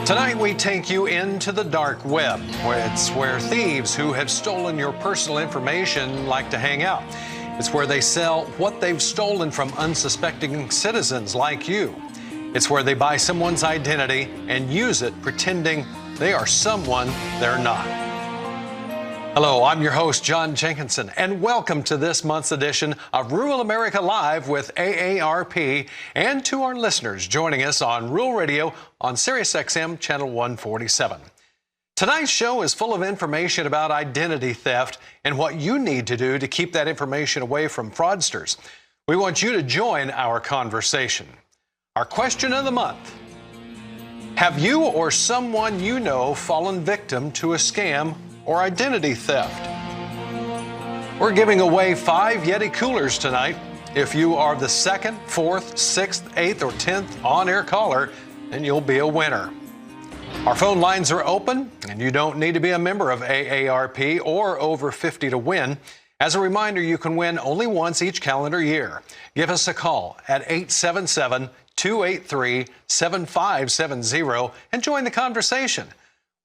Tonight we take you into the dark web, it's where thieves who have stolen your personal information like to hang out. It's where they sell what they've stolen from unsuspecting citizens like you. It's where they buy someone's identity and use it pretending they are someone they're not. Hello, I'm your host, John Jenkinson, and welcome to this month's edition of Rural America Live with AARP, and to our listeners joining us on Rural Radio on SiriusXM Channel 147. Tonight's show is full of information about identity theft and what you need to do to keep that information away from fraudsters. We want you to join our conversation. Our question of the month: have you or someone you know fallen victim to a scam or identity theft? We're giving away 5 Yeti coolers tonight. If you are the 2nd, 4th, 6th, 8th, or 10th on-air caller, then you'll be a winner. Our phone lines are open, and you don't need to be a member of AARP or over 50 to win. As a reminder, you can win only once each calendar year. Give us a call at 877-283-7570 and join the conversation.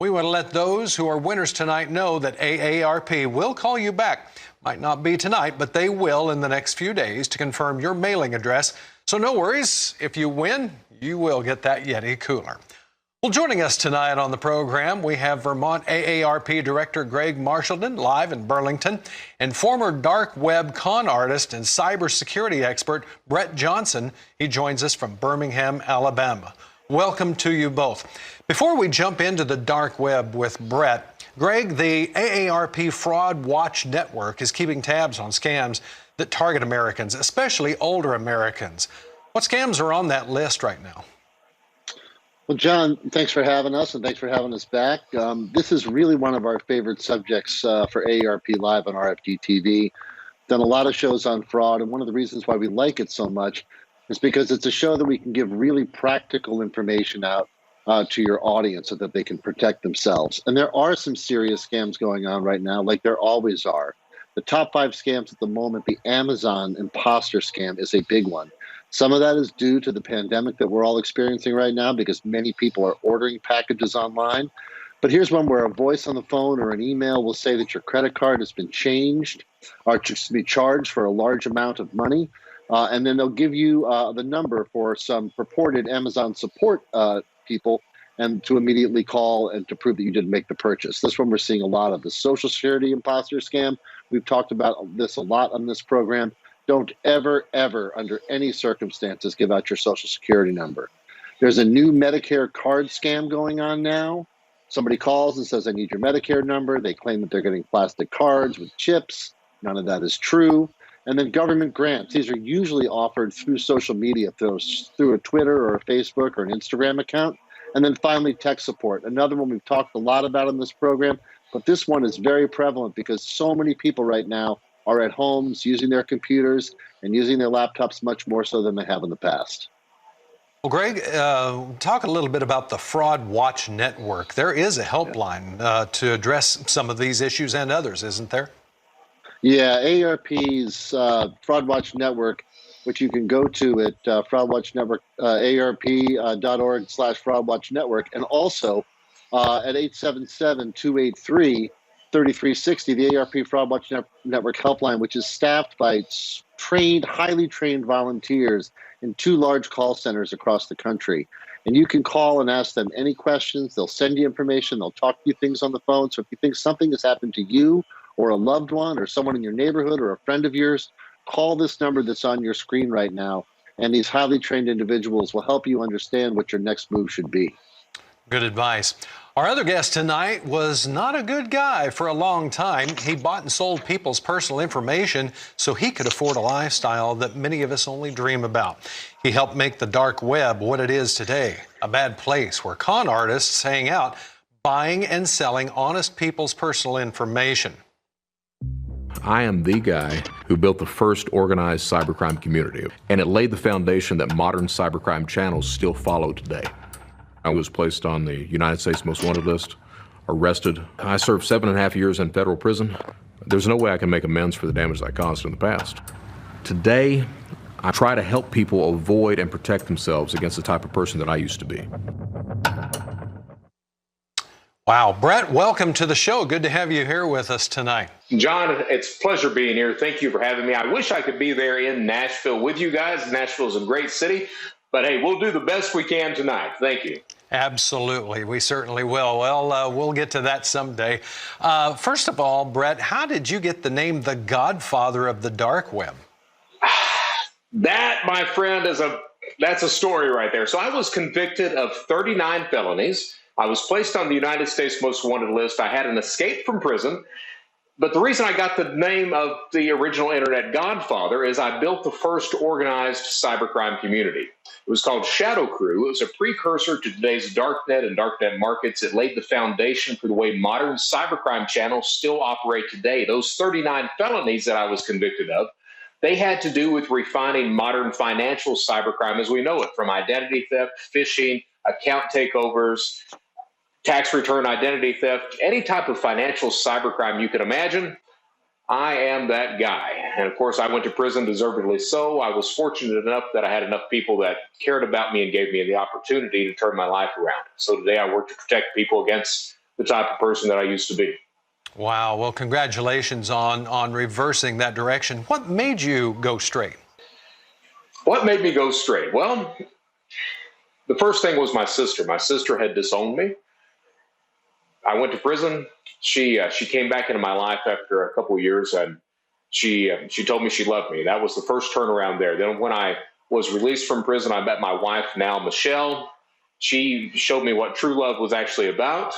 We want to let those who are winners tonight know that AARP will call you back. Might not be tonight, but they will in the next few days to confirm your mailing address. So no worries, if you win, you will get that Yeti cooler. Well, joining us tonight on the program, we have Vermont AARP Director Greg Marshallton, live in Burlington, and former dark web con artist and cybersecurity expert Brett Johnson. He joins us from Birmingham, Alabama. Welcome to you both. Before we jump into the dark web with Brett, Greg, the AARP Fraud Watch Network is keeping tabs on scams that target Americans, especially older Americans. What scams are on that list right now? Well, John, thanks for having us, and thanks for having us back. This is really one of our favorite subjects for AARP Live on RFD-TV. Done a lot of shows on fraud, and one of the reasons why we like it so much is because it's a show that we can give really practical information out to your audience so that they can protect themselves. And there are some serious scams going on right now, like there always are. The top 5 scams at the moment, the Amazon imposter scam is a big one. Some of that is due to the pandemic that we're all experiencing right now because many people are ordering packages online. But here's one where a voice on the phone or an email will say that your credit card has been changed or to be charged for a large amount of money. And then they'll give you the number for some purported Amazon support people and to immediately call and to prove that you didn't make the purchase. This one we're seeing a lot of. The Social Security imposter scam. We've talked about this a lot on this program. Don't ever, ever, under any circumstances, give out your Social Security number. There's a new Medicare card scam going on now. Somebody calls and says, I need your Medicare number. They claim that they're getting plastic cards with chips. None of that is true. And then government grants. These are usually offered through social media, through a Twitter or a Facebook or an Instagram account. And then finally, tech support. Another one we've talked a lot about on this program, but this one is very prevalent because so many people right now are at homes using their computers and using their laptops much more so than they have in the past. Well, Greg, talk a little bit about the Fraud Watch Network. There is a helpline to address some of these issues and others, isn't there? Yeah, AARP's Fraud Watch Network, which you can go to at Fraud Watch Network, AARP.org/Fraud Watch Network, and also at 877-283-3360, the AARP Fraud Watch Network helpline, which is staffed by highly trained volunteers in 2 large call centers across the country. And you can call and ask them any questions. They'll send you information. They'll talk to you things on the phone. So if you think something has happened to you or a loved one or someone in your neighborhood or a friend of yours, call this number that's on your screen right now. And these highly trained individuals will help you understand what your next move should be. Good advice. Our other guest tonight was not a good guy for a long time. He bought and sold people's personal information so he could afford a lifestyle that many of us only dream about. He helped make the dark web what it is today, a bad place where con artists hang out, buying and selling honest people's personal information. I am the guy who built the first organized cybercrime community, and it laid the foundation that modern cybercrime channels still follow today. I was placed on the United States Most Wanted list, arrested. I served 7.5 years in federal prison. There's no way I can make amends for the damage I caused in the past. Today, I try to help people avoid and protect themselves against the type of person that I used to be. Wow. Brett, welcome to the show. Good to have you here with us tonight. John, it's a pleasure being here. Thank you for having me. I wish I could be there in Nashville with you guys. Nashville's a great city, but hey, we'll do the best we can tonight. Thank you. Absolutely. We certainly will. Well, we'll get to that someday. First of all, Brett, how did you get the name the Godfather of the Dark Web? That, my friend, that's a story right there. So I was convicted of 39 felonies. I was placed on the United States Most Wanted list. I had an escape from prison. But the reason I got the name of the original Internet Godfather is I built the first organized cybercrime community. It was called Shadow Crew. It was a precursor to today's darknet and darknet markets. It laid the foundation for the way modern cybercrime channels still operate today. Those 39 felonies that I was convicted of, they had to do with refining modern financial cybercrime as we know it, from identity theft, phishing, account takeovers, tax return identity theft, any type of financial cybercrime you can imagine. I am that guy. And of course, I went to prison, deservedly so. I was fortunate enough that I had enough people that cared about me and gave me the opportunity to turn my life around. So today I work to protect people against the type of person that I used to be. Wow. Well, congratulations on reversing that direction. What made you go straight? What made me go straight? Well, the first thing was my sister. My sister had disowned me. I went to prison. She came back into my life after a couple of years, and she told me she loved me. That was the first turnaround there. Then when I was released from prison, I met my wife now, Michelle. She showed me what true love was actually about,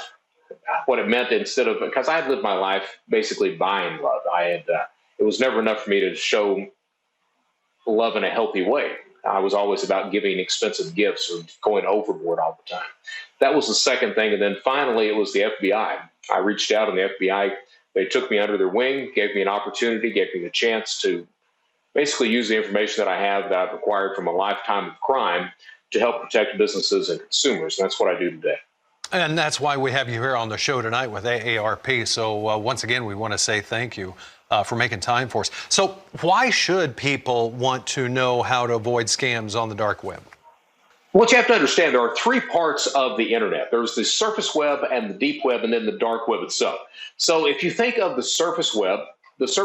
what it meant because I had lived my life basically buying love. It was never enough for me to show love in a healthy way. I was always about giving expensive gifts or going overboard all the time. That was the second thing. And then finally, it was the FBI. I reached out, and the FBI, they took me under their wing, gave me an opportunity, gave me the chance to basically use the information that I have that I've acquired from a lifetime of crime to help protect businesses and consumers. And that's what I do today. And that's why we have you here on the show tonight with AARP. So once again, we want to say thank you for making time for us. So why should people want to know how to avoid scams on the dark web? What you have to understand, there are three parts of the internet. There's the surface web and the deep web, and then the dark web itself. So if you think of the surface web is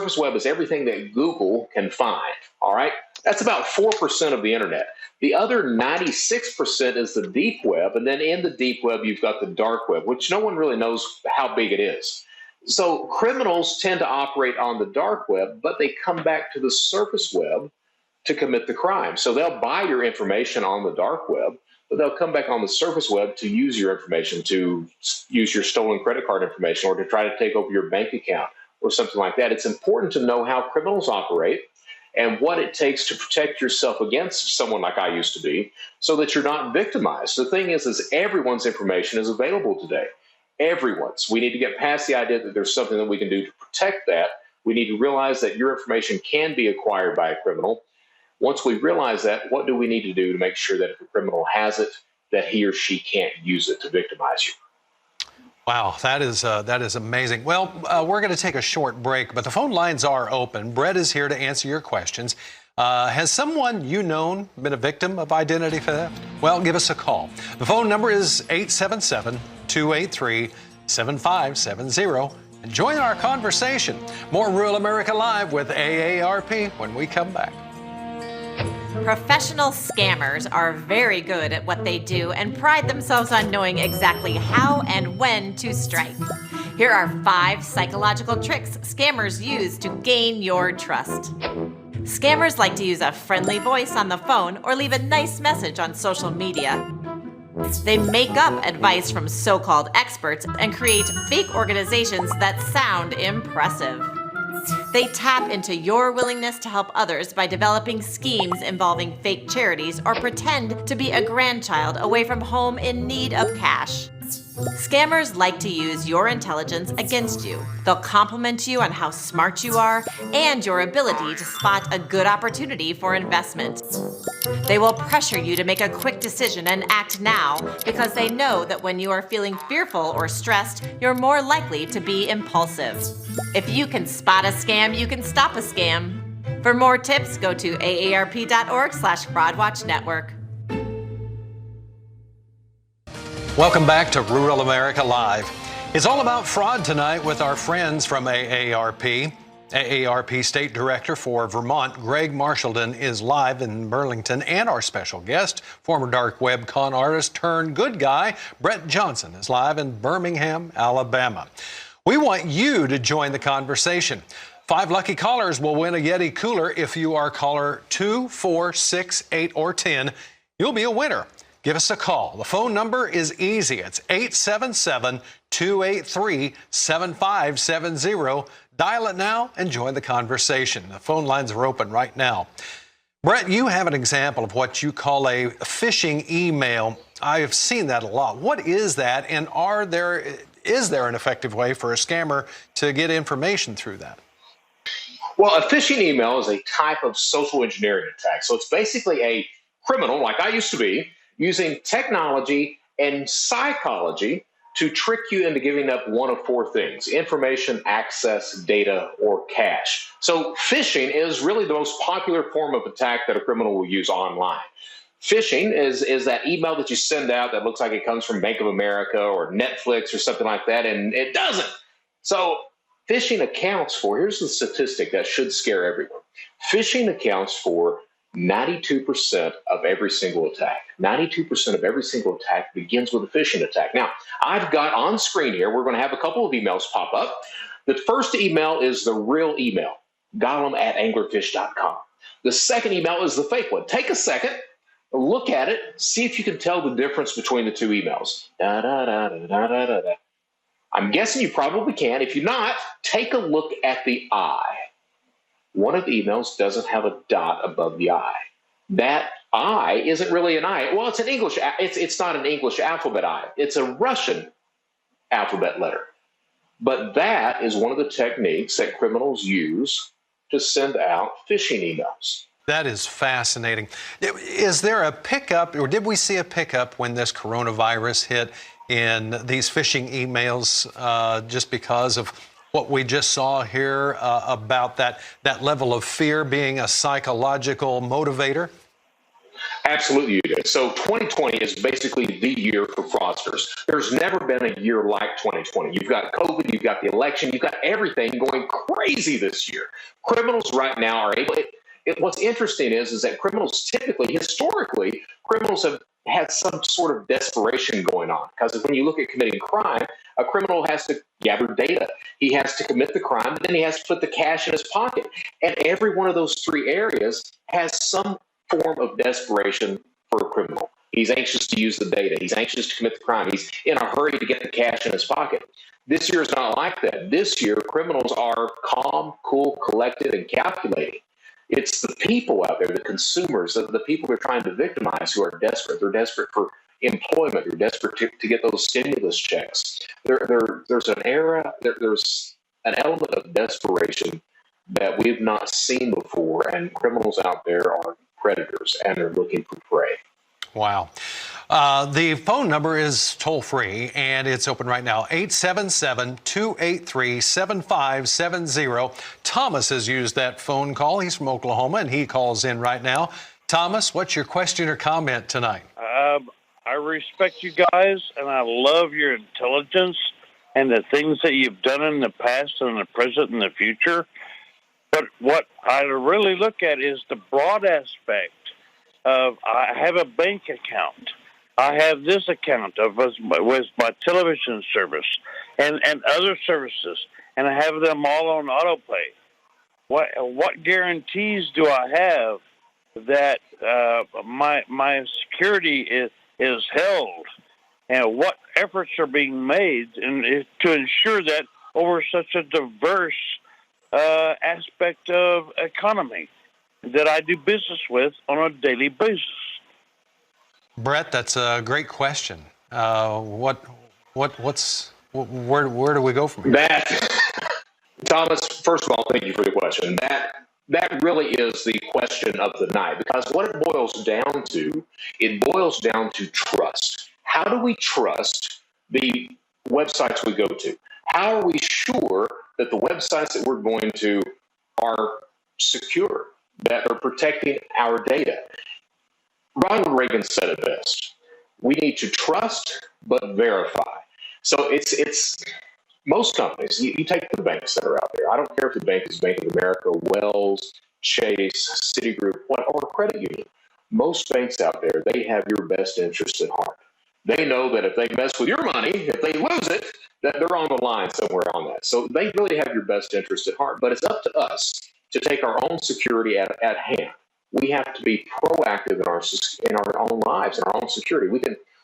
everything that Google can find, all right? That's about 4% of the internet. The other 96% is the deep web, and then in the deep web, you've got the dark web, which no one really knows how big it is. So criminals tend to operate on the dark web, but they come back to the surface web to commit the crime. So they'll buy your information on the dark web, but they'll come back on the surface web to use your information, to use your stolen credit card information, or to try to take over your bank account or something like that. It's important to know how criminals operate and what it takes to protect yourself against someone like I used to be, so that you're not victimized. The thing is everyone's information is available today. Everyone's. We need to get past the idea that there's something that we can do to protect that. We need to realize that your information can be acquired by a criminal. Once we realize that, what do we need to do to make sure that if a criminal has it, that he or she can't use it to victimize you? Wow, that is amazing. Well, we're going to take a short break, but the phone lines are open. Brett is here to answer your questions. Has someone you known been a victim of identity theft? Well, give us a call. The phone number is 877-283-7570. And join our conversation. More Rural America Live with AARP when we come back. Professional scammers are very good at what they do and pride themselves on knowing exactly how and when to strike. Here are 5 psychological tricks scammers use to gain your trust. Scammers like to use a friendly voice on the phone or leave a nice message on social media. They make up advice from so-called experts and create fake organizations that sound impressive. They tap into your willingness to help others by developing schemes involving fake charities or pretend to be a grandchild away from home in need of cash. Scammers like to use your intelligence against you. They'll compliment you on how smart you are and your ability to spot a good opportunity for investment. They will pressure you to make a quick decision and act now because they know that when you are feeling fearful or stressed, you're more likely to be impulsive. If you can spot a scam, you can stop a scam. For more tips, go to aarp.org/FraudWatchNetwork. Welcome back to Rural America Live. It's all about fraud tonight with our friends from AARP. AARP State Director for Vermont, Greg Marshallton, is live in Burlington, and our special guest, former dark web con artist turned good guy, Brett Johnson, is live in Birmingham, Alabama. We want you to join the conversation. 5 lucky callers will win a Yeti cooler. If you are caller 2, 4, 6, 8, or 10, you'll be a winner. Give us a call. The phone number is easy. It's 877-283-7570. Dial it now and join the conversation. The phone lines are open right now. Brett, you have an example of what you call a phishing email. I have seen that a lot. What is that, and is there an effective way for a scammer to get information through that? Well, a phishing email is a type of social engineering attack. So it's basically a criminal, like I used to be, using technology and psychology to trick you into giving up one of 4 things: information, access, data, or cash. So phishing is really the most popular form of attack that a criminal will use online. Phishing is that email that you send out that looks like it comes from Bank of America or Netflix or something like that, and it doesn't. So phishing accounts for, here's the statistic that should scare everyone. Phishing accounts for 92% of every single attack. 92% of every single attack begins with a phishing attack. Now, I've got on screen here, we're going to have a couple of emails pop up. The first email is the real email, gollum@anglerfish.com. The second email is the fake one. Take a second, look at it, see if you can tell the difference between the 2 emails. I'm guessing you probably can. If you're not, take a look at the I. One of the emails doesn't have a dot above the I. That I isn't really an I. Well, it's an English. It's not an English alphabet I. It's a Russian alphabet letter. But that is one of the techniques that criminals use to send out phishing emails. That is fascinating. Is there a pickup, or did we see a pickup when this coronavirus hit in these phishing emails just because of what we just saw here about that level of fear being a psychological motivator? Absolutely, you did. So 2020 is basically the year for fraudsters. There's never been a year like 2020. You've got COVID, you've got the election, you've got everything going crazy this year. Criminals right now are able. What's interesting is that criminals typically, historically, criminals have had some sort of desperation going on, because when you look at committing crime, a criminal has to gather data. He has to commit the crime, but then he has to put the cash in his pocket. And every one of those 3 areas has some form of desperation for a criminal. He's anxious to use the data. He's anxious to commit the crime. He's in a hurry to get the cash in his pocket. This year is not like that. This year, criminals are calm, cool, collected, and calculating. It's the people out there, the consumers, the people they're trying to victimize, who are desperate. They're desperate for employment. They're desperate to get those stimulus checks. There's an element of desperation that we've not seen before, and criminals out there are predators, and they're looking for prey. Wow. The phone number is toll-free, and it's open right now, 877-283-7570. Thomas has used that phone call. He's from Oklahoma, and he calls in right now. Thomas, what's your question or comment tonight? I respect you guys, and I love your intelligence and the things that you've done in the past and the present and the future. But what I really look at is the broad aspect of, I have a bank account. I have this account with my television service and other services, and I have them all on auto pay. What guarantees do I have that my security is held, and what efforts are being made to ensure that over such a diverse aspect of economy that I do business with on a daily basis? Brett, that's a great question. Where do we go from here? Thomas, first of all, thank you for the question. That really is the question of the night, because what it boils down to trust. How do we trust the websites we go to? How are we sure that the websites that we're going to are secure, that are protecting our data? Ronald Reagan said it best: we need to trust but verify. So it's most companies. You take the banks that are out there. I don't care if the bank is Bank of America, Wells, Chase, Citigroup, or credit union. Most banks out there, they have your best interest at heart. They know that if they mess with your money, if they lose it, that they're on the line somewhere on that. So they really have your best interest at heart. But it's up to us to take our own security at hand. We have to be proactive in our own lives, in our own security.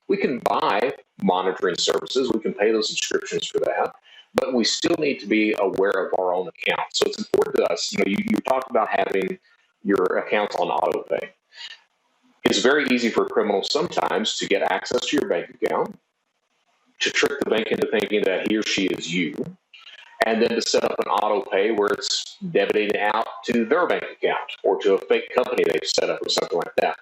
We can buy monitoring services. We can pay those subscriptions for that. But we still need to be aware of our own accounts. So it's important to us. You talked about having your accounts on auto pay. It's very easy for criminals sometimes to get access to your bank account, to trick the bank into thinking that he or she is you, and then to set up an auto pay where it's debited out to their bank account or to a fake company they've set up or something like that.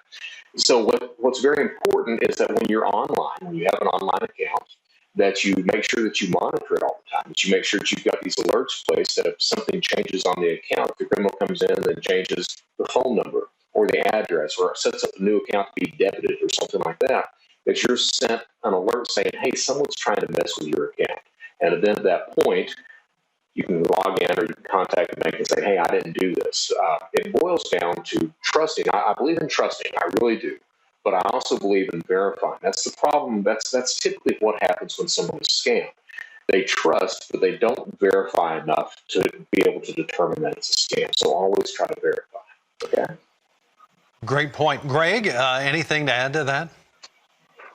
So what's very important is that when you're online, when you have an online account, that you make sure that you monitor it all the time, that you make sure that you've got these alerts placed that if something changes on the account, if the criminal comes in and changes the phone number or the address or sets up a new account to be debited or something like that, that you're sent an alert saying, hey, someone's trying to mess with your account. And then at that point, you can log in or you can contact the bank and say, hey, I didn't do this. It boils down to trusting. I believe in trusting. I really do. But I also believe in verifying. That's the problem. That's typically what happens when someone is scammed. They trust, but they don't verify enough to be able to determine that it's a scam. So always try to verify. Okay? Great point. Greg, anything to add to that?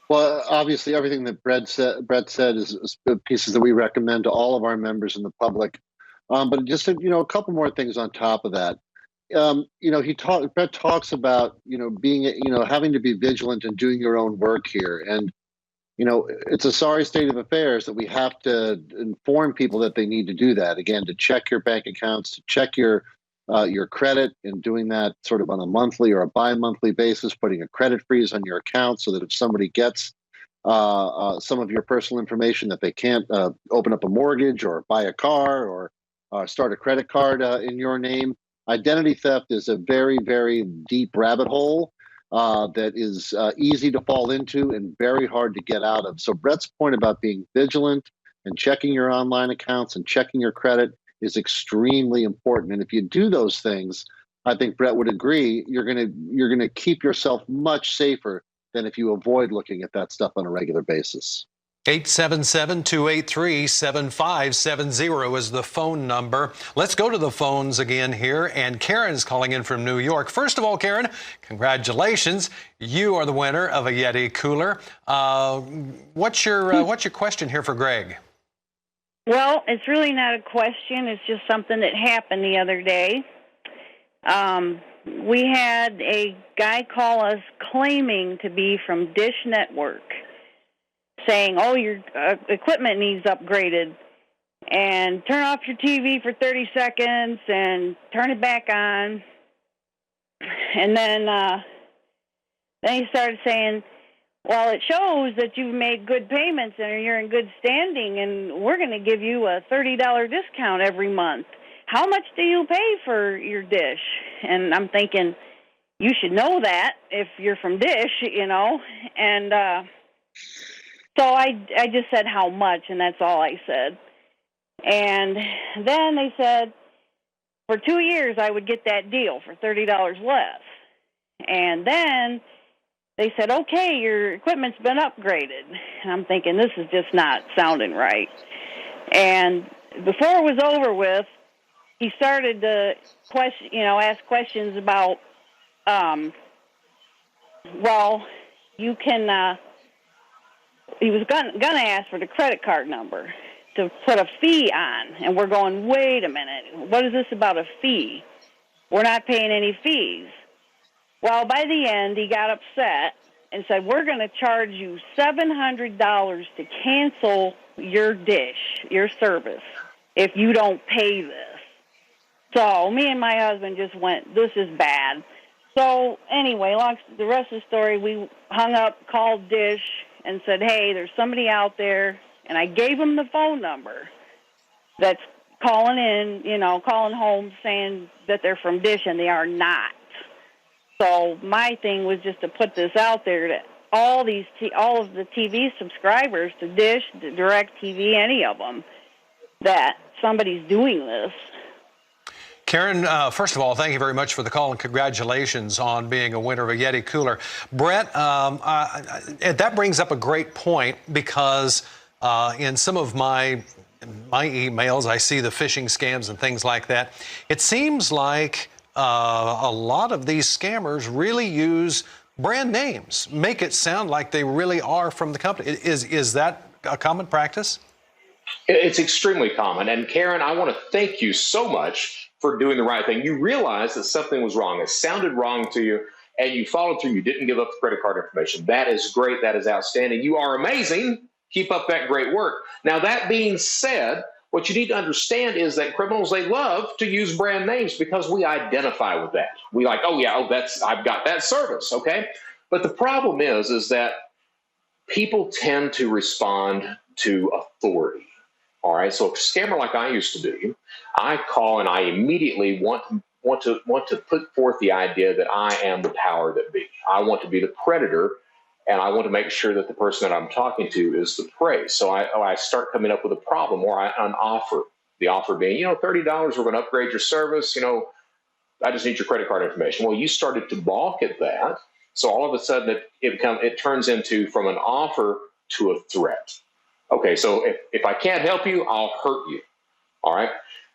Well, obviously, everything that Brett said is pieces that we recommend to all of our members and the public. But just a couple more things on top of that. Brett talks about being having to be vigilant and doing your own work here, and it's a sorry state of affairs that we have to inform people that they need to do that. Again, to check your bank accounts, to check your credit, and doing that sort of on a monthly or a bi-monthly basis, putting a credit freeze on your account so that if somebody gets some of your personal information, that they can't open up a mortgage or buy a car or start a credit card in your name. Identity theft is a very, very deep rabbit hole that is easy to fall into and very hard to get out of. So Brett's point about being vigilant and checking your online accounts and checking your credit is extremely important. And if you do those things, I think Brett would agree, you're gonna keep yourself much safer than if you avoid looking at that stuff on a regular basis. 877-283-7570 is the phone number. Let's go to the phones again here, and Karen's calling in from New York. First of all, Karen, congratulations. You are the winner of a Yeti cooler. What's your question here for Greg? Well, it's really not a question. It's just something that happened the other day. We had a guy call us claiming to be from Dish Network, saying, oh, your equipment needs upgraded, and turn off your TV for 30 seconds and turn it back on. And then he started saying, well, it shows that you've made good payments and you're in good standing, and we're going to give you a $30 discount every month. How much do you pay for your dish? And I'm thinking, you should know that if you're from Dish, And so I just said how much, and that's all I said. And then they said for 2 years I would get that deal for $30 less. And then they said, okay, your equipment's been upgraded. And I'm thinking, this is just not sounding right. And before it was over with, he started to ask questions about, you can, he was going to ask for the credit card number to put a fee on. And we're going, wait a minute, what is this about a fee? We're not paying any fees. Well, by the end, he got upset and said, we're going to charge you $700 to cancel your dish, your service, if you don't pay this. So me and my husband just went, this is bad. So anyway, the rest of the story, we hung up, called Dish, and said, hey, there's somebody out there. And I gave him the phone number that's calling in, calling home saying that they're from Dish, and they are not. So my thing was just to put this out there to all of the TV subscribers to Dish, to DirecTV, any of them, that somebody's doing this. Karen, first of all, thank you very much for the call and congratulations on being a winner of a Yeti cooler. Brett, that brings up a great point because in some of my emails, I see the phishing scams and things like that. It seems like a lot of these scammers really use brand names, make it sound like they really are from the company. Is that a common practice? It's extremely common. And Karen, I want to thank you so much for doing the right thing. You realized that something was wrong. It sounded wrong to you, and you followed through. You didn't give up the credit card information. That is great. That is outstanding. You are amazing. Keep up that great work. Now, that being said, what you need to understand is that criminals, they love to use brand names because we identify with that. We like, I've got that service, okay? But the problem is that people tend to respond to authority. All right, so a scammer like I used to do, I call and I immediately want to put forth the idea that I am the power that be. I want to be the predator, and I want to make sure that the person that I'm talking to is the prey. So I start coming up with a problem or an offer. The offer being, $30, we're going to upgrade your service. I just need your credit card information. Well, you started to balk at that, so all of a sudden it turns into from an offer to a threat. Okay, so if I can't help you, I'll hurt you. All right,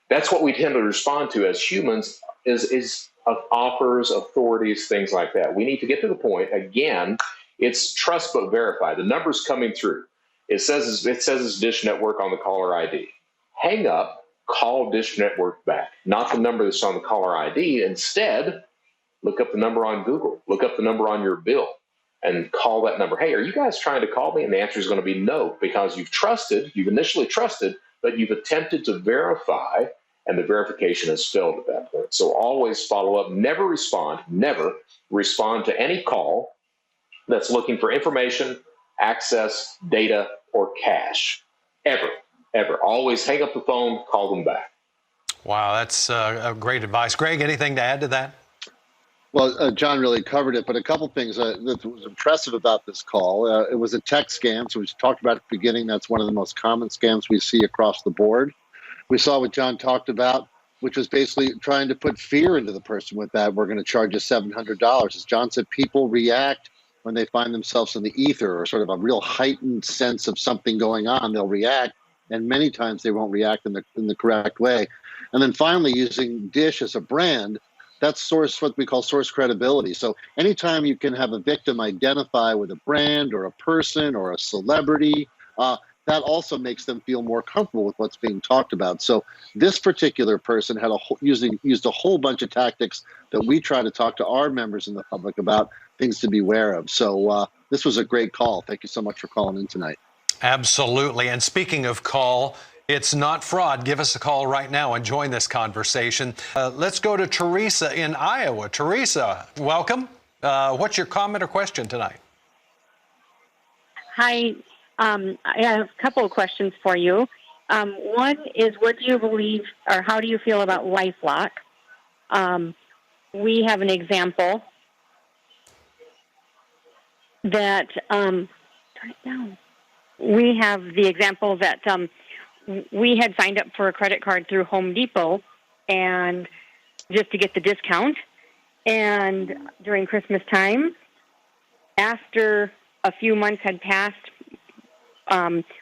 that's what we tend to respond to as humans is offers, authorities, things like that. We need to get to the point. Again, it's trust but verify. The number's coming through. It says it's Dish Network on the caller ID. Hang up, call Dish Network back. Not the number that's on the caller ID. Instead, look up the number on Google. Look up the number on your bill. And call that number. Hey, are you guys trying to call me? And the answer is going to be no, because you've initially trusted, but you've attempted to verify, and the verification has failed at that point. So always follow up. Never respond to any call that's looking for information, access, data, or cash. Ever. Always hang up the phone, call them back. Wow, that's great advice. Greg, anything to add to that? Well, John really covered it, but a couple things that was impressive about this call. It was a text scam, so we talked about at the beginning. That's one of the most common scams we see across the board. We saw what John talked about, which was basically trying to put fear into the person with that. We're going to charge you $700. As John said, people react when they find themselves in the ether or sort of a real heightened sense of something going on. They'll react, and many times they won't react in the correct way. And then finally, using Dish as a brand, that's what we call source credibility. So anytime you can have a victim identify with a brand or a person or a celebrity, that also makes them feel more comfortable with what's being talked about. So this particular person had used a whole bunch of tactics that we try to talk to our members in the public about, things to be aware of. So this was a great call. Thank you so much for calling in tonight. Absolutely. And speaking of call, it's not fraud. Give us a call right now and join this conversation. Let's go to Teresa in Iowa. Teresa, welcome. What's your comment or question tonight? Hi. I have a couple of questions for you. One is, what do you believe, or how do you feel about LifeLock? We have an example that, turn it down. We have the example that we had signed up for a credit card through Home Depot, and just to get the discount. And during Christmas time, after a few months had passed,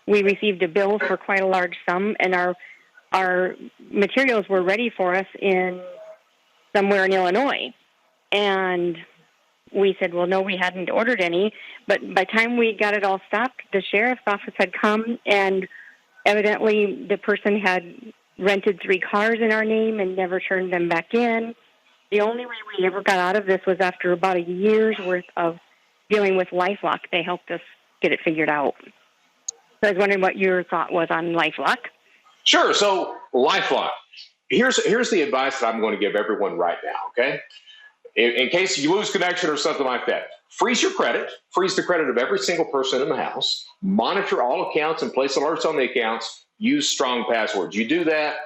we received a bill for quite a large sum, and our materials were ready for us somewhere in Illinois. And we said, well, no, we hadn't ordered any. But by the time we got it all stopped, the sheriff's office had come, and evidently the person had rented 3 cars in our name and never turned them back in. The only way we ever got out of this was after about a year's worth of dealing with LifeLock. They helped us get it figured out. So I was wondering what your thought was on LifeLock. Sure. So LifeLock, here's the advice that I'm going to give everyone right now, okay? In case you lose connection or something like that, freeze your credit, freeze the credit of every single person in the house, monitor all accounts and place alerts on the accounts, use strong passwords. You do that,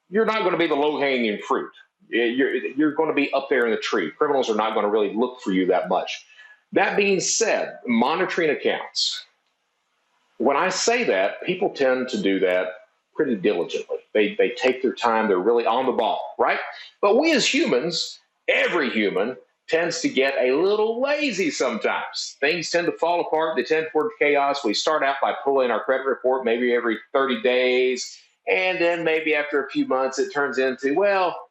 you're not going to be the low-hanging fruit. You're going to be up there in the tree. Criminals are not going to really look for you that much. That being said, monitoring accounts. When I say that, people tend to do that pretty diligently. They take their time. They're really on the ball, right? But we as humans, every human, tends to get a little lazy sometimes. Things tend to fall apart. They tend toward chaos. We start out by pulling our credit report maybe every 30 days. And then maybe after a few months, it turns into, well,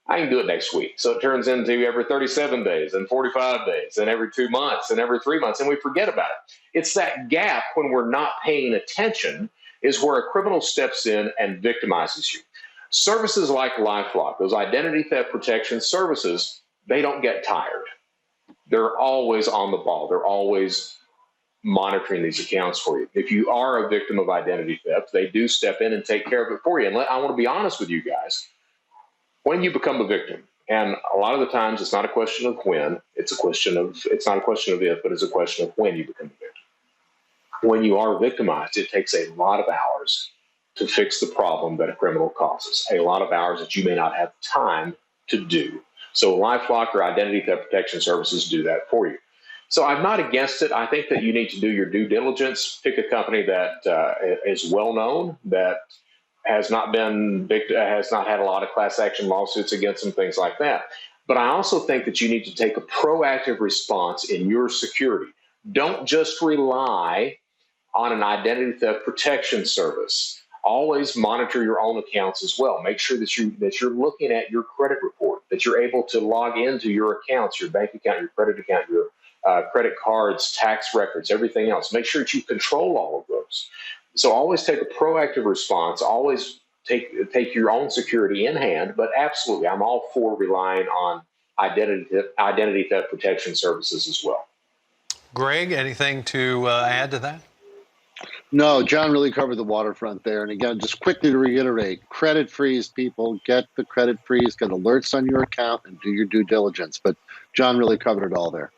I can do it next week. So it turns into every 37 days and 45 days and every 2 months and every 3 months, and we forget about it. It's that gap when we're not paying attention is where a criminal steps in and victimizes you. Services like LifeLock, those identity theft protection services, they don't get tired. They're always on the ball. They're always monitoring these accounts for you. If you are a victim of identity theft, they do step in and take care of it for you. And I want to be honest with you guys. When you become a victim, and a lot of the times it's not a question of when, it's not a question of if, but it's a question of when you become a victim. When you are victimized, it takes a lot of hours to fix the problem that a criminal causes, a lot of hours that you may not have time to do. So LifeLock or identity theft protection services do that for you. So I'm not against it. I think that you need to do your due diligence, pick a company that is well known, that has not had a lot of class action lawsuits against them, things like that. But I also think that you need to take a proactive response in your security. Don't just rely on an identity theft protection service. Always monitor your own accounts as well. Make sure that you're looking at your credit report, that you're able to log into your accounts, your bank account, your credit account, your credit cards, tax records, everything else. Make sure that you control all of those. So always take a proactive response. Always take your own security in hand. But absolutely, I'm all for relying on identity theft protection services as well. Greg, anything to add to that? No, John really covered the waterfront there. And again, just quickly to reiterate, credit freeze, people, get the credit freeze, get alerts on your account, and do your due diligence. But John really covered it all there.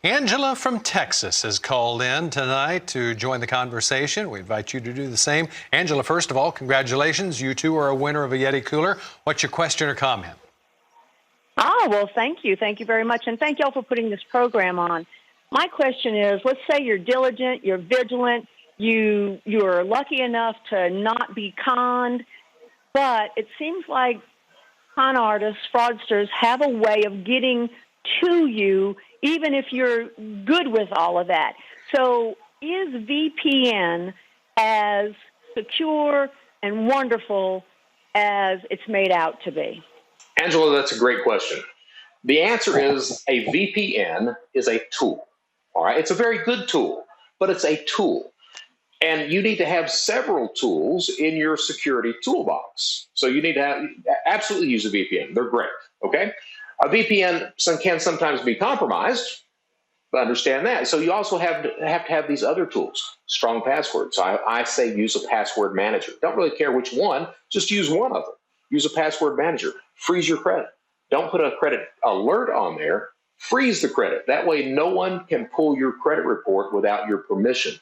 Angela from Texas has called in tonight to join the conversation. We invite you to do the same. Angela, first of all, congratulations. You too are a winner of a Yeti cooler. What's your question or comment? Oh, well, thank you. Thank you very much. And thank you all for putting this program on. My question is, let's say you're diligent, you're vigilant, you're lucky enough to not be conned, but it seems like con artists, fraudsters have a way of getting to you even if you're good with all of that. So is VPN as secure and wonderful as it's made out to be? Angela, that's a great question. The answer is a VPN is a tool. All right, it's a very good tool, but it's a tool. And you need to have several tools in your security toolbox. So you need to absolutely use a VPN. They're great, okay? A VPN can sometimes be compromised, but understand that. So you also have to have these other tools, strong passwords. I say use a password manager. Don't really care which one, just use one of them. Use a password manager. Freeze your credit. Don't put a credit alert on there. Freeze the credit. That way no one can pull your credit report without your permission.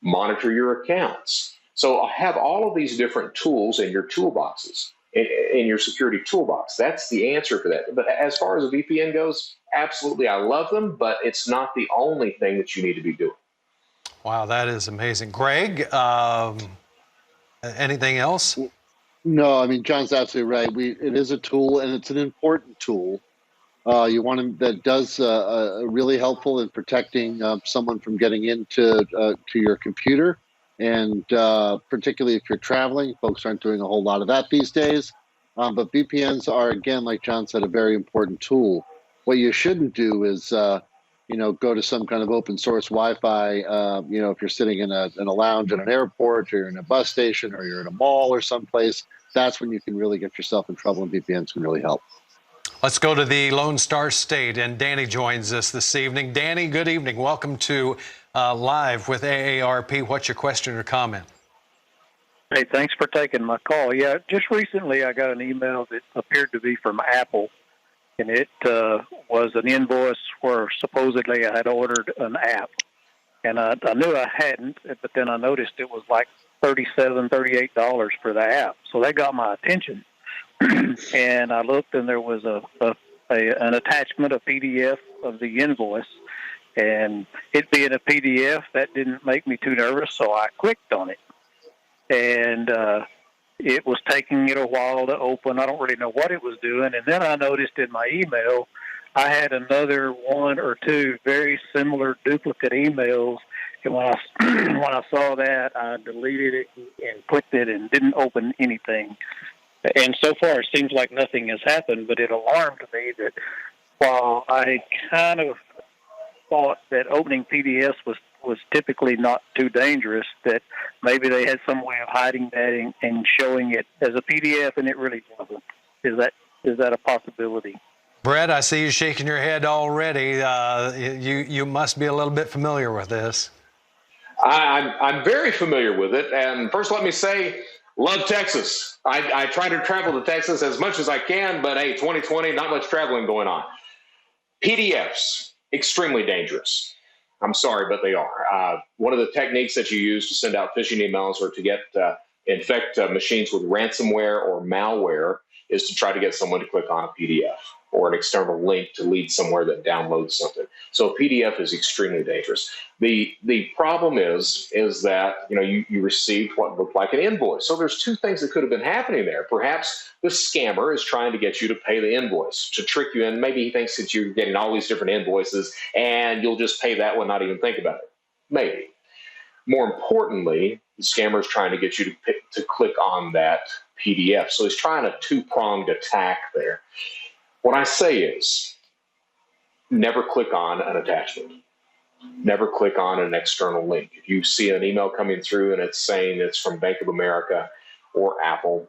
Monitor your accounts. So have all of these different tools in your toolboxes. In your security toolbox. That's the answer for that. But as far as a VPN goes, absolutely, I love them, but it's not the only thing that you need to be doing. Wow, that is amazing. Greg, anything else? No, I mean, John's absolutely right. It is a tool, and it's an important tool. That does really helpful in protecting someone from getting into to your computer. And particularly if you're traveling, folks aren't doing a whole lot of that these days. But VPNs are, again, like John said, a very important tool. What you shouldn't do is, go to some kind of open source Wi-Fi. If you're sitting in a lounge at an airport, or you're in a bus station, or you're in a mall or someplace, that's when you can really get yourself in trouble, and VPNs can really help. Let's go to the Lone Star State, and Danny joins us this evening. Danny, good evening. Welcome to Live with AARP. What's your question or comment? Hey, thanks for taking my call. Yeah, just recently I got an email that appeared to be from Apple, and it was an invoice where supposedly I had ordered an app. And I knew I hadn't, but then I noticed it was like $37, $38 for the app. So that got my attention. And I looked, and there was an attachment, a PDF of the invoice. And it being a PDF, that didn't make me too nervous, so I clicked on it. And it was taking it a while to open. I don't really know what it was doing. And then I noticed in my email, I had another one or two very similar duplicate emails. And when I saw that, I deleted it and clicked it and didn't open anything. And so far, it seems like nothing has happened, but it alarmed me that while I kind of thought that opening PDFs was typically not too dangerous, that maybe they had some way of hiding that and showing it as a PDF, and it really wasn't. Is that a possibility? Brett, I see you shaking your head already. You must be a little bit familiar with this. I'm very familiar with it. And first, let me say, love Texas. I try to travel to Texas as much as I can, but hey, 2020, not much traveling going on. PDFs, extremely dangerous. I'm sorry, but they are. One of the techniques that you use to send out phishing emails or to infect machines with ransomware or malware is to try to get someone to click on a PDF or an external link to lead somewhere that downloads something. So a PDF is extremely dangerous. The problem is that you received what looked like an invoice. So there's two things that could have been happening there. Perhaps the scammer is trying to get you to pay the invoice to trick you in. Maybe he thinks that you're getting all these different invoices and you'll just pay that one, not even think about it. Maybe. More importantly, the scammer is trying to get you to click on that PDF. So he's trying a two-pronged attack there. What I say is never click on an attachment. Never click on an external link. If you see an email coming through and it's saying it's from Bank of America or Apple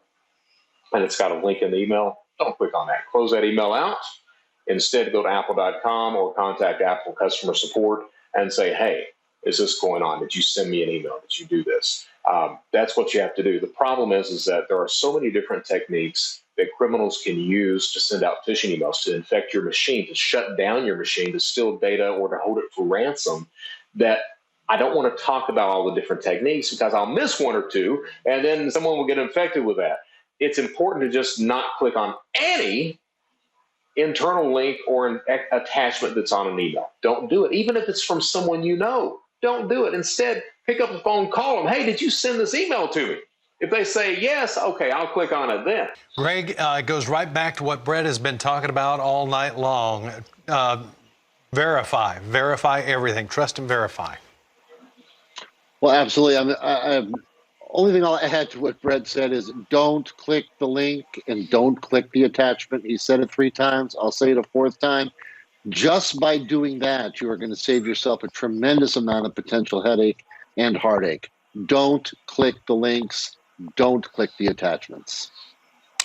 and it's got a link in the email, don't click on that. Close that email out. Instead, go to apple.com or contact Apple customer support and say, hey, is this going on? Did you send me an email? Did you do this? That's what you have to do. The problem is that there are so many different techniques that criminals can use to send out phishing emails, to infect your machine, to shut down your machine, to steal data, or to hold it for ransom, that I don't want to talk about all the different techniques because I'll miss one or two, and then someone will get infected with that. It's important to just not click on any internal link or an attachment that's on an email. Don't do it. Even if it's from someone you know, don't do it. Instead, pick up the phone, call them. Hey, did you send this email to me? If they say yes, okay, I'll click on it then. Greg, it goes right back to what Brett has been talking about all night long. Verify everything. Trust and verify. Well, absolutely. Only thing I'll add to what Brett said is don't click the link and don't click the attachment. He said it 3 times. I'll say it a 4th time. Just by doing that, you are going to save yourself a tremendous amount of potential headache and heartache. Don't click the links. Don't click the attachments.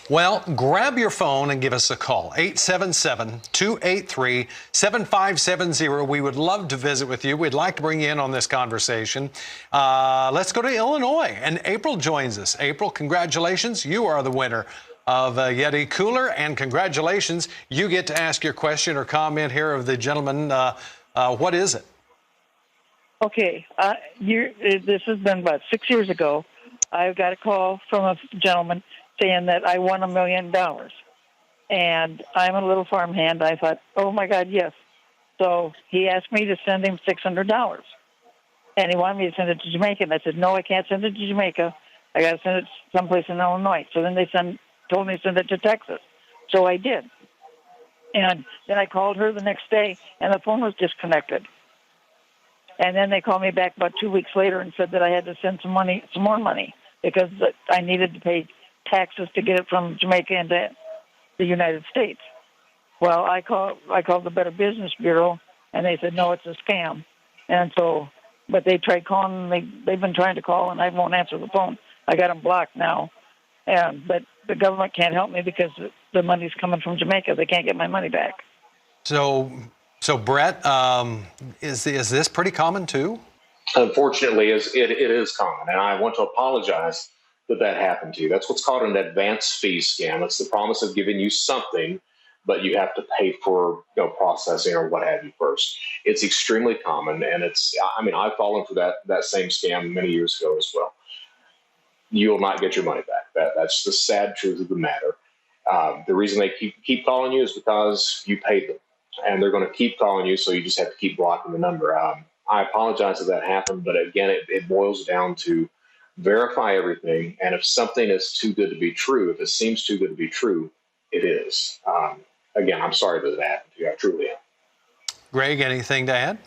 Well, grab your phone and give us a call, 877-283-7570. We would love to visit with you. We'd like to bring you in on this conversation. Let's go to Illinois, and April joins us. April, congratulations. You are the winner of a Yeti cooler, and congratulations. You get to ask your question or comment here of the gentleman. What is it? Okay, this has been about 6 years ago. I got a call from a gentleman saying that I won $1 million. And I'm a little farmhand. I thought, oh, my God, yes. So he asked me to send him $600. And he wanted me to send it to Jamaica. And I said, no, I can't send it to Jamaica. I got to send it someplace in Illinois. So then they told me to send it to Texas. So I did. And then I called her the next day, and the phone was disconnected. And then they called me back about 2 weeks later and said that I had to send some more money, because I needed to pay taxes to get it from Jamaica into the United States. Well, I called the Better Business Bureau, and they said, no, it's a scam. And so, but they tried calling, they've been trying to call, and I won't answer the phone. I got them blocked now. But the government can't help me because the money's coming from Jamaica. They can't get my money back. So Brett, is this pretty common too? Unfortunately, it is common, and I want to apologize that happened to you. That's what's called an advance fee scam. It's the promise of giving you something, but you have to pay for processing or what have you first. It's extremely common, and I've fallen for that same scam many years ago as well. You will not get your money back. That's the sad truth of the matter. The reason they keep calling you is because you paid them. and they're going to keep calling you, so you just have to keep blocking the number. I apologize if that happened, but again, it boils down to verify everything, and if something is too good to be true, if it seems too good to be true, it is. Again, I'm sorry that happened to you. I truly am. Greg, anything to add?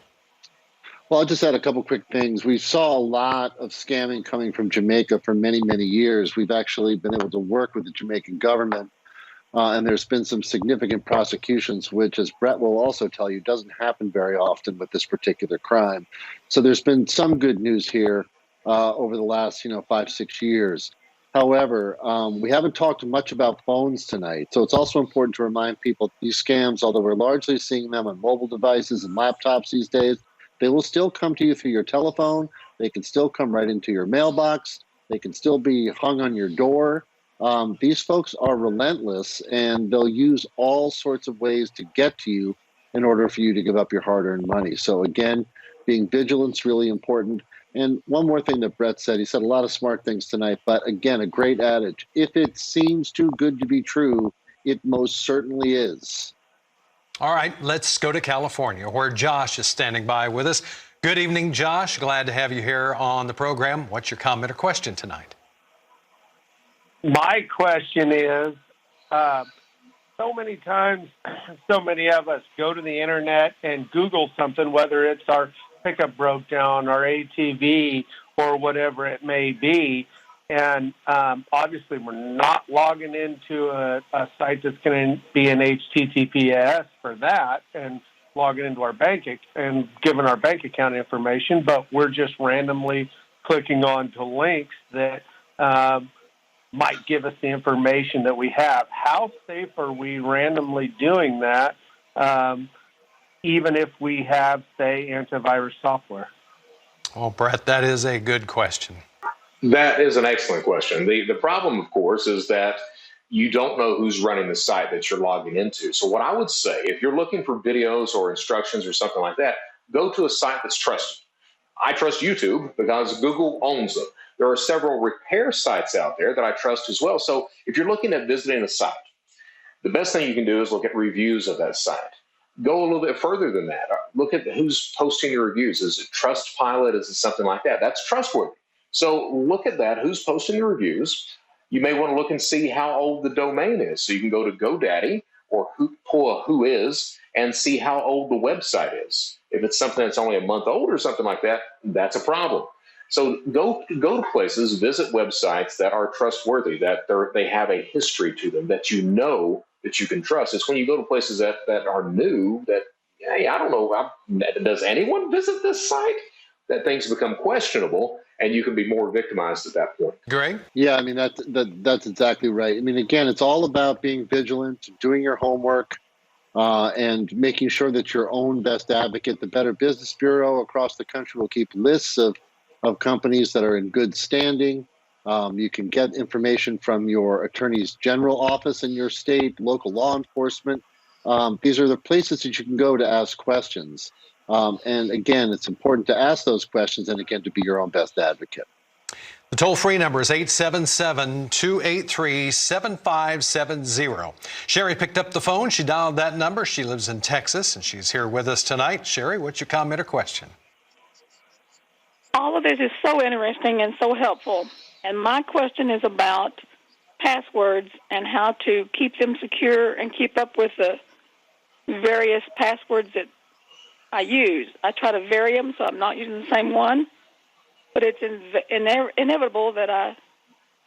Well, I'll just add a couple quick things. We saw a lot of scamming coming from Jamaica for many, many years. We've actually been able to work with the Jamaican government, and there's been some significant prosecutions, which, as Brett will also tell you, doesn't happen very often with this particular crime. So there's been some good news here over the last, 5-6 years. However, we haven't talked much about phones tonight. So it's also important to remind people these scams, although we're largely seeing them on mobile devices and laptops these days, they will still come to you through your telephone. They can still come right into your mailbox. They can still be hung on your door. These folks are relentless, and they'll use all sorts of ways to get to you in order for you to give up your hard-earned money. So again, being vigilant is really important. And one more thing that Brett said, he said a lot of smart things tonight, but again, a great adage. If it seems too good to be true, it most certainly is. All right, let's go to California, where Josh is standing by with us. Good evening, Josh. Glad to have you here on the program. What's your comment or question tonight? My question is, so many times, so many of us go to the internet and Google something, whether it's our pickup broke down, our ATV, or whatever it may be. And obviously, we're not logging into a site that's going to be an HTTPS for that and logging into our bank and giving our bank account information, but we're just randomly clicking on to links that might give us the information that we have. How safe are we randomly doing that, even if we have, say, antivirus software? Well, Brett, that is a good question. That is an excellent question. The problem, of course, is that you don't know who's running the site that you're logging into. So what I would say, if you're looking for videos or instructions or something like that, go to a site that's trusted. I trust YouTube because Google owns them. There are several repair sites out there that I trust as well. So if you're looking at visiting a site, the best thing you can do is look at reviews of that site. Go a little bit further than that. Look at who's posting your reviews. Is it Trustpilot? Is it something like that? That's trustworthy. So look at that, who's posting the reviews. You may want to look and see how old the domain is. So you can go to GoDaddy or pull a Whois and see how old the website is. If it's something that's only a month old or something like that, that's a problem. So go to places, visit websites that are trustworthy, that they have a history to them, that you know that you can trust. It's when you go to places that are new that, hey, I don't know, does anyone visit this site? That things become questionable, and you can be more victimized at that point. Greg? Yeah, I mean, that's exactly right. I mean, again, it's all about being vigilant, doing your homework, and making sure that your own best advocate. The Better Business Bureau across the country will keep lists of companies that are in good standing. You can get information from your attorney's general office in your state, local law enforcement. These are the places that you can go to ask questions. And again, it's important to ask those questions and again, to be your own best advocate. The toll-free number is 877-283-7570. Sherry picked up the phone. She dialed that number. She lives in Texas, and she's here with us tonight. Sherry, what's your comment or question? All of this is so interesting and so helpful. And my question is about passwords and how to keep them secure and keep up with the various passwords that I use. I try to vary them so I'm not using the same one, but it's inevitable that I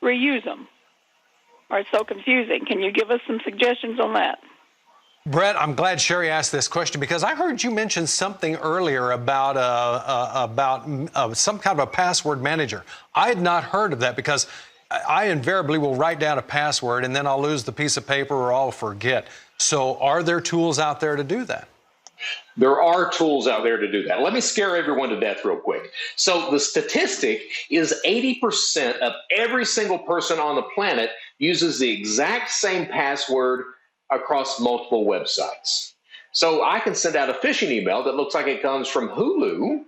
reuse them, or it's so confusing. Can you give us some suggestions on that? Brett, I'm glad Sherry asked this question because I heard you mention something earlier about some kind of a password manager. I had not heard of that because I invariably will write down a password and then I'll lose the piece of paper or I'll forget. So are there tools out there to do that? There are tools out there to do that. Let me scare everyone to death real quick. So the statistic is 80% of every single person on the planet uses the exact same password across multiple websites. So I can send out a phishing email that looks like it comes from Hulu,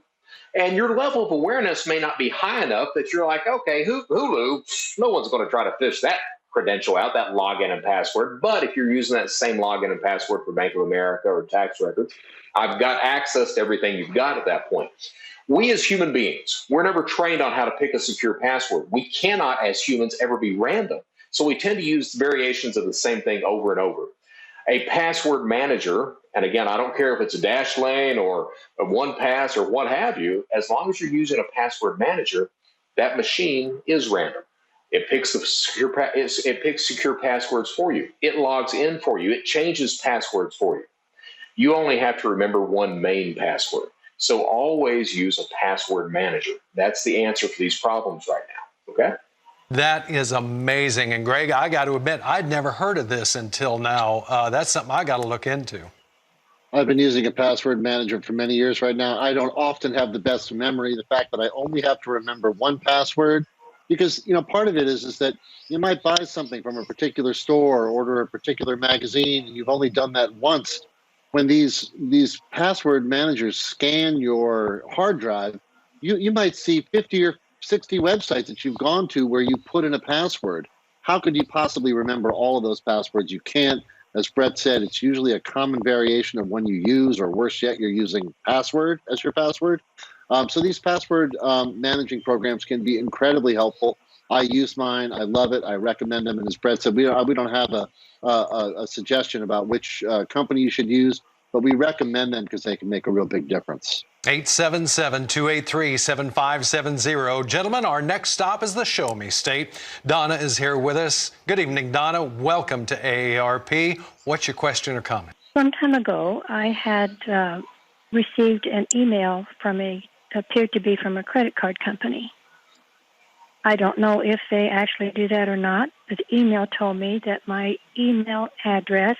and your level of awareness may not be high enough that you're like, okay, Hulu, no one's going to try to phish that credential out, that login and password. But if you're using that same login and password for Bank of America or tax records, I've got access to everything you've got at that point. We as human beings, we're never trained on how to pick a secure password. We cannot, as humans, ever be random. So we tend to use variations of the same thing over and over. A password manager, and again, I don't care if it's a Dashlane or a 1Pass or what have you, as long as you're using a password manager, that machine is random. It picks secure passwords for you. It logs in for you. It changes passwords for you. You only have to remember one main password. So always use a password manager. That's the answer for these problems right now, okay? That is amazing. And Greg, I got to admit, I'd never heard of this until now. That's something I got to look into. I've been using a password manager for many years right now. I don't often have the best memory. The fact that I only have to remember one password, because part of it is that you might buy something from a particular store or order a particular magazine, and you've only done that once. When these password managers scan your hard drive, you might see 50 or 60 websites that you've gone to where you put in a password. How could you possibly remember all of those passwords? You can't. As Brett said, it's usually a common variation of one you use, or worse yet, you're using password as your password. So these password managing programs can be incredibly helpful. I use mine. I love it. I recommend them. And as Brett said, we don't have a suggestion about which company you should use, but we recommend them because they can make a real big difference. 877-283-7570. Gentlemen, our next stop is the Show Me State. Donna is here with us. Good evening, Donna. Welcome to AARP. What's your question or comment? Some time ago, I had received an email appeared to be from a credit card company. I don't know if they actually do that or not, but the email told me that my email address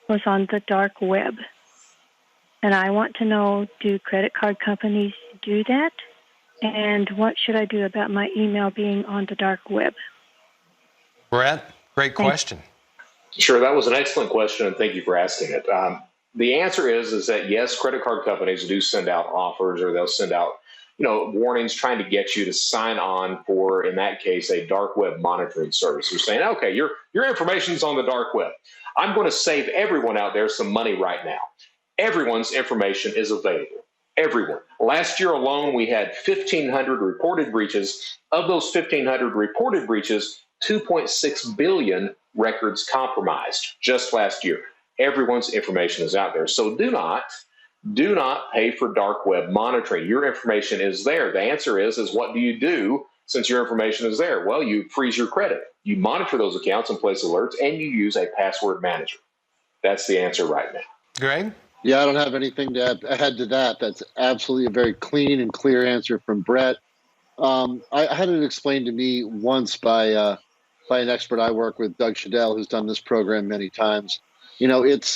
was on the dark web. And I want to know, do credit card companies do that? And what should I do about my email being on the dark web? Brett, great question. Sure, that was an excellent question, and thank you for asking it. The answer is that yes, credit card companies do send out offers, or they'll send out warnings trying to get you to sign on for, in that case, a dark web monitoring service. You're saying, okay, your information's on the dark web. I'm going to save everyone out there some money right now. Everyone's information is available. Everyone. Last year alone, we had 1,500 reported breaches. Of those 1,500 reported breaches, 2.6 billion records compromised just last year. Everyone's information is out there. So do not pay for dark web monitoring. Your information is there. The answer is what do you do since your information is there? Well, you freeze your credit. You monitor those accounts and place alerts, and you use a password manager. That's the answer right now. Greg? Yeah, I don't have anything to add to that. That's absolutely a very clean and clear answer from Brett. I had it explained to me once by an expert I work with, Doug Shadell, who's done this program many times. It's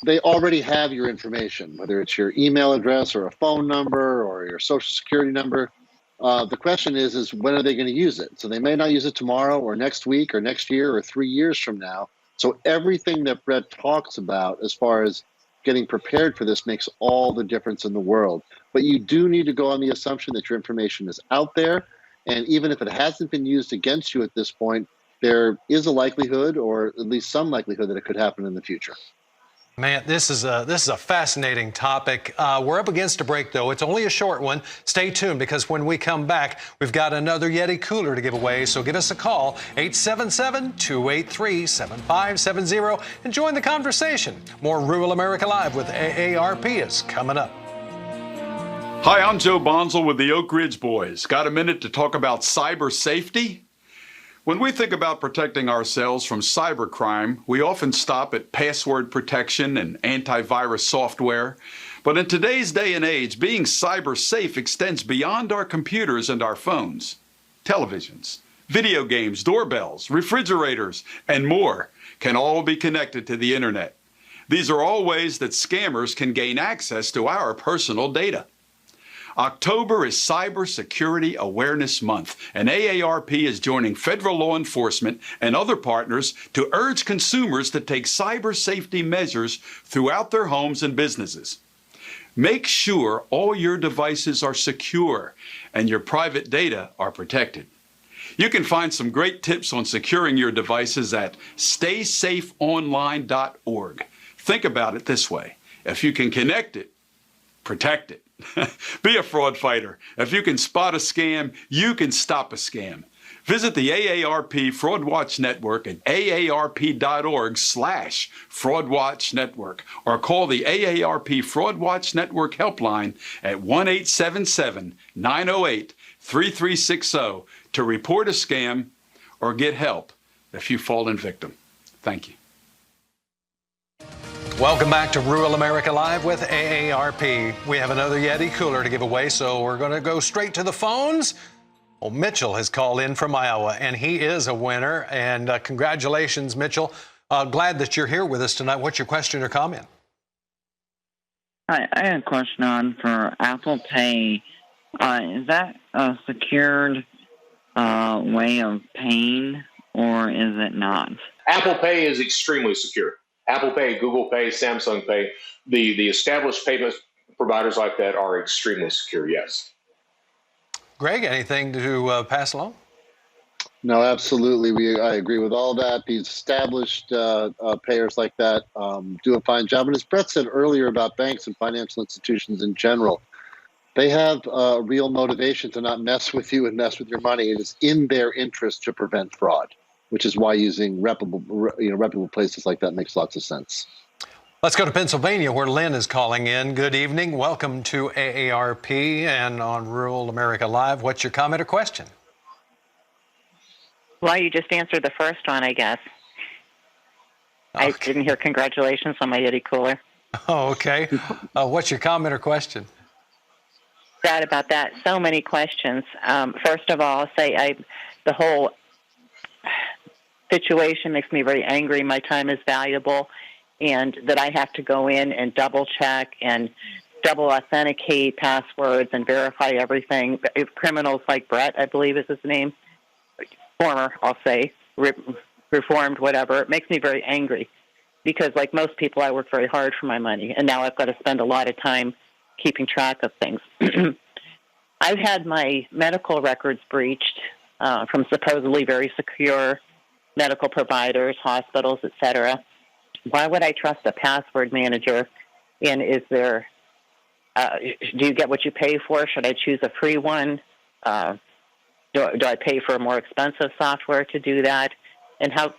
they already have your information, whether it's your email address or a phone number or your social security number. The question is when are they going to use it? So they may not use it tomorrow or next week or next year or 3 years from now. So everything that Brett talks about as far as getting prepared for this makes all the difference in the world. But you do need to go on the assumption that your information is out there. And even if it hasn't been used against you at this point, there is a likelihood, or at least some likelihood, that it could happen in the future. Man, this is a fascinating topic. We're up against a break, though. It's only a short one. Stay tuned, because when we come back, we've got another Yeti cooler to give away. So give us a call, 877-283-7570, and join the conversation. More Rural America Live with AARP is coming up. Hi, I'm Joe Bonzel with the Oak Ridge Boys. Got a minute to talk about cyber safety? When we think about protecting ourselves from cybercrime, we often stop at password protection and antivirus software. But in today's day and age, being cyber safe extends beyond our computers and our phones. Televisions, video games, doorbells, refrigerators, and more can all be connected to the internet. These are all ways that scammers can gain access to our personal data. October is Cybersecurity Awareness Month, and AARP is joining federal law enforcement and other partners to urge consumers to take cyber safety measures throughout their homes and businesses. Make sure all your devices are secure and your private data are protected. You can find some great tips on securing your devices at staysafeonline.org. Think about it this way. If you can connect it, protect it. Be a fraud fighter. If you can spot a scam, you can stop a scam. Visit the AARP Fraud Watch Network at aarp.org/FraudWatch Network or call the AARP Fraud Watch Network helpline at 1-877-908-3360 to report a scam or get help if you've fallen victim. Thank you. Welcome back to Rural America Live with AARP. We have another Yeti cooler to give away, so we're going to go straight to the phones. Well, Mitchell has called in from Iowa, and he is a winner. And congratulations, Mitchell. Glad that you're here with us tonight. What's your question or comment? Hi, I had a question on for Apple Pay. Is that a secured way of paying, or is it not? Apple Pay is extremely secure. Apple Pay, Google Pay, Samsung Pay, the established payment providers like that are extremely secure, yes. Greg, anything to pass along? No, absolutely. I agree with all that. These established payers like that do a fine job. And as Brett said earlier about banks and financial institutions in general, they have a real motivation to not mess with you and mess with your money. It is in their interest to prevent fraud, which is why using reputable places like that makes lots of sense. Let's go to Pennsylvania, where Lynn is calling in. Good evening. Welcome to AARP and on Rural America Live. What's your comment or question? Well, you just answered the first one, I guess. Okay. I didn't hear congratulations on my Yeti cooler. Oh, okay. What's your comment or question? Sad about that. So many questions. First of all, I'll say the whole situation makes me very angry. My time is valuable, and that I have to go in and double check and double authenticate passwords and verify everything. If criminals like Brett, I believe is his name, former, I'll say, reformed, whatever, it makes me very angry because, like most people, I work very hard for my money, and now I've got to spend a lot of time keeping track of things. I've had my medical records breached from supposedly very secure medical providers, hospitals, etc. Why would I trust a password manager? And is there, do you get what you pay for? Should I choose a free one? Do I pay for a more expensive software to do that? And how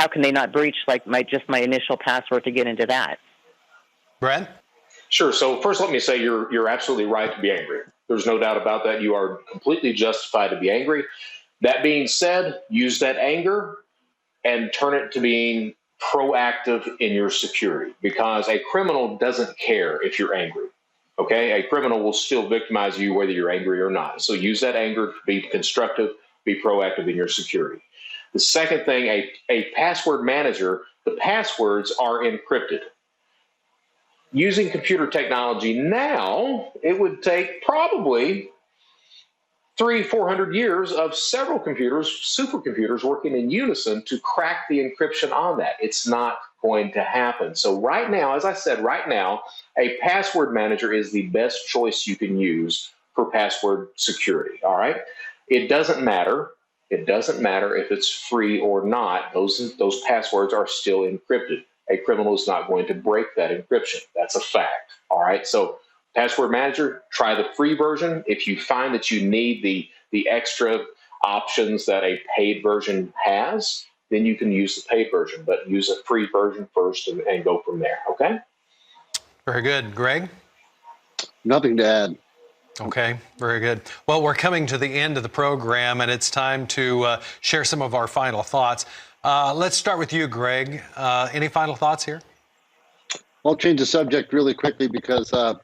can they not breach like my initial password to get into that? Brent? Sure. So first, let me say you're absolutely right to be angry. There's no doubt about that. You are completely justified to be angry. That being said, use that anger and turn it to being proactive in your security, because a criminal doesn't care if you're angry. Okay? A criminal will still victimize you whether you're angry or not. So use that anger to be constructive, be proactive in your security. The second thing, a password manager, the passwords are encrypted. Using computer technology now, it would take probably 300-400 years of several computers, supercomputers, working in unison to crack the encryption on that. It's not going to happen. So right now, as I said, right now, a password manager is the best choice you can use for password security, all right? It doesn't matter. It doesn't matter if it's free or not. Those passwords are still encrypted. A criminal is not going to break that encryption. That's a fact, all right? So password manager, try the free version. If you find that you need the extra options that a paid version has, then you can use the paid version, but use a free version first and go from there, okay? Very good. Greg? Nothing to add. Okay, very good. Well, we're coming to the end of the program, and it's time to share some of our final thoughts. Let's start with you, Greg. Any final thoughts here? I'll change the subject really quickly because in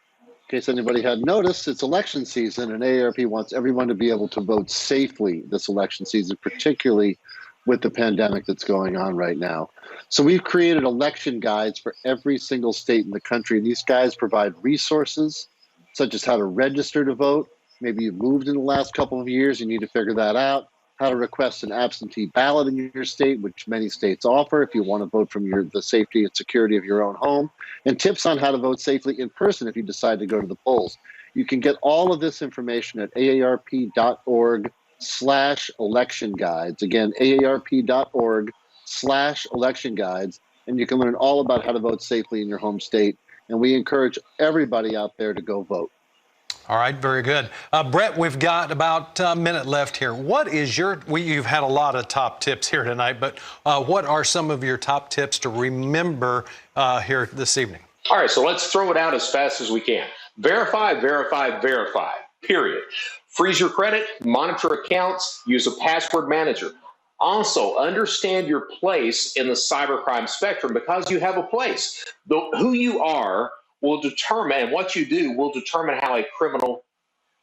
case anybody hadn't noticed, it's election season, and AARP wants everyone to be able to vote safely this election season, particularly with the pandemic that's going on right now. So we've created election guides for every single state in the country, and these guides provide resources such as how to register to vote. Maybe you've moved in the last couple of years, you need to figure that out. How to request an absentee ballot in your state, which many states offer if you want to vote from the safety and security of your own home, and tips on how to vote safely in person if you decide to go to the polls. You can get all of this information at aarp.org AARP.org/election guides. Again, AARP.org/election guides. And you can learn all about how to vote safely in your home state. And we encourage everybody out there to go vote. All right, very good. Brett, we've got about a minute left here. What is you've had a lot of top tips here tonight, but what are some of your top tips to remember here this evening? All right, so let's throw it out as fast as we can. Verify, verify, verify, period. Freeze your credit, monitor accounts, use a password manager. Also, understand your place in the cybercrime spectrum because you have a place. Who you are will determine, and what you do will determine how a criminal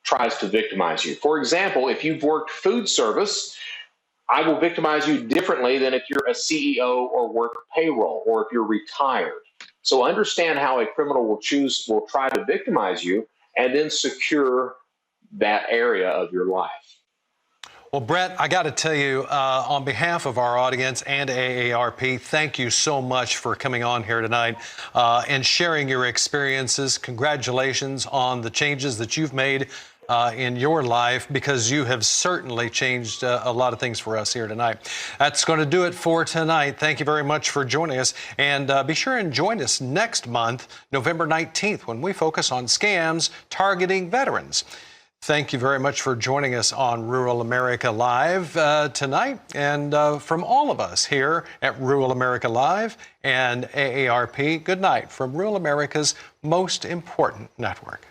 tries to victimize you. For example, if you've worked food service, I will victimize you differently than if you're a CEO or work payroll or if you're retired. So understand how a criminal will try to victimize you and then secure that area of your life. Well, Brett, I got to tell you, on behalf of our audience and AARP, thank you so much for coming on here tonight and sharing your experiences. Congratulations on the changes that you've made in your life, because you have certainly changed a lot of things for us here tonight. That's going to do it for tonight. Thank you very much for joining us. And be sure and join us next month, November 19th, when we focus on scams targeting veterans. Thank you very much for joining us on Rural America Live tonight. And from all of us here at Rural America Live and AARP, good night from Rural America's most important network.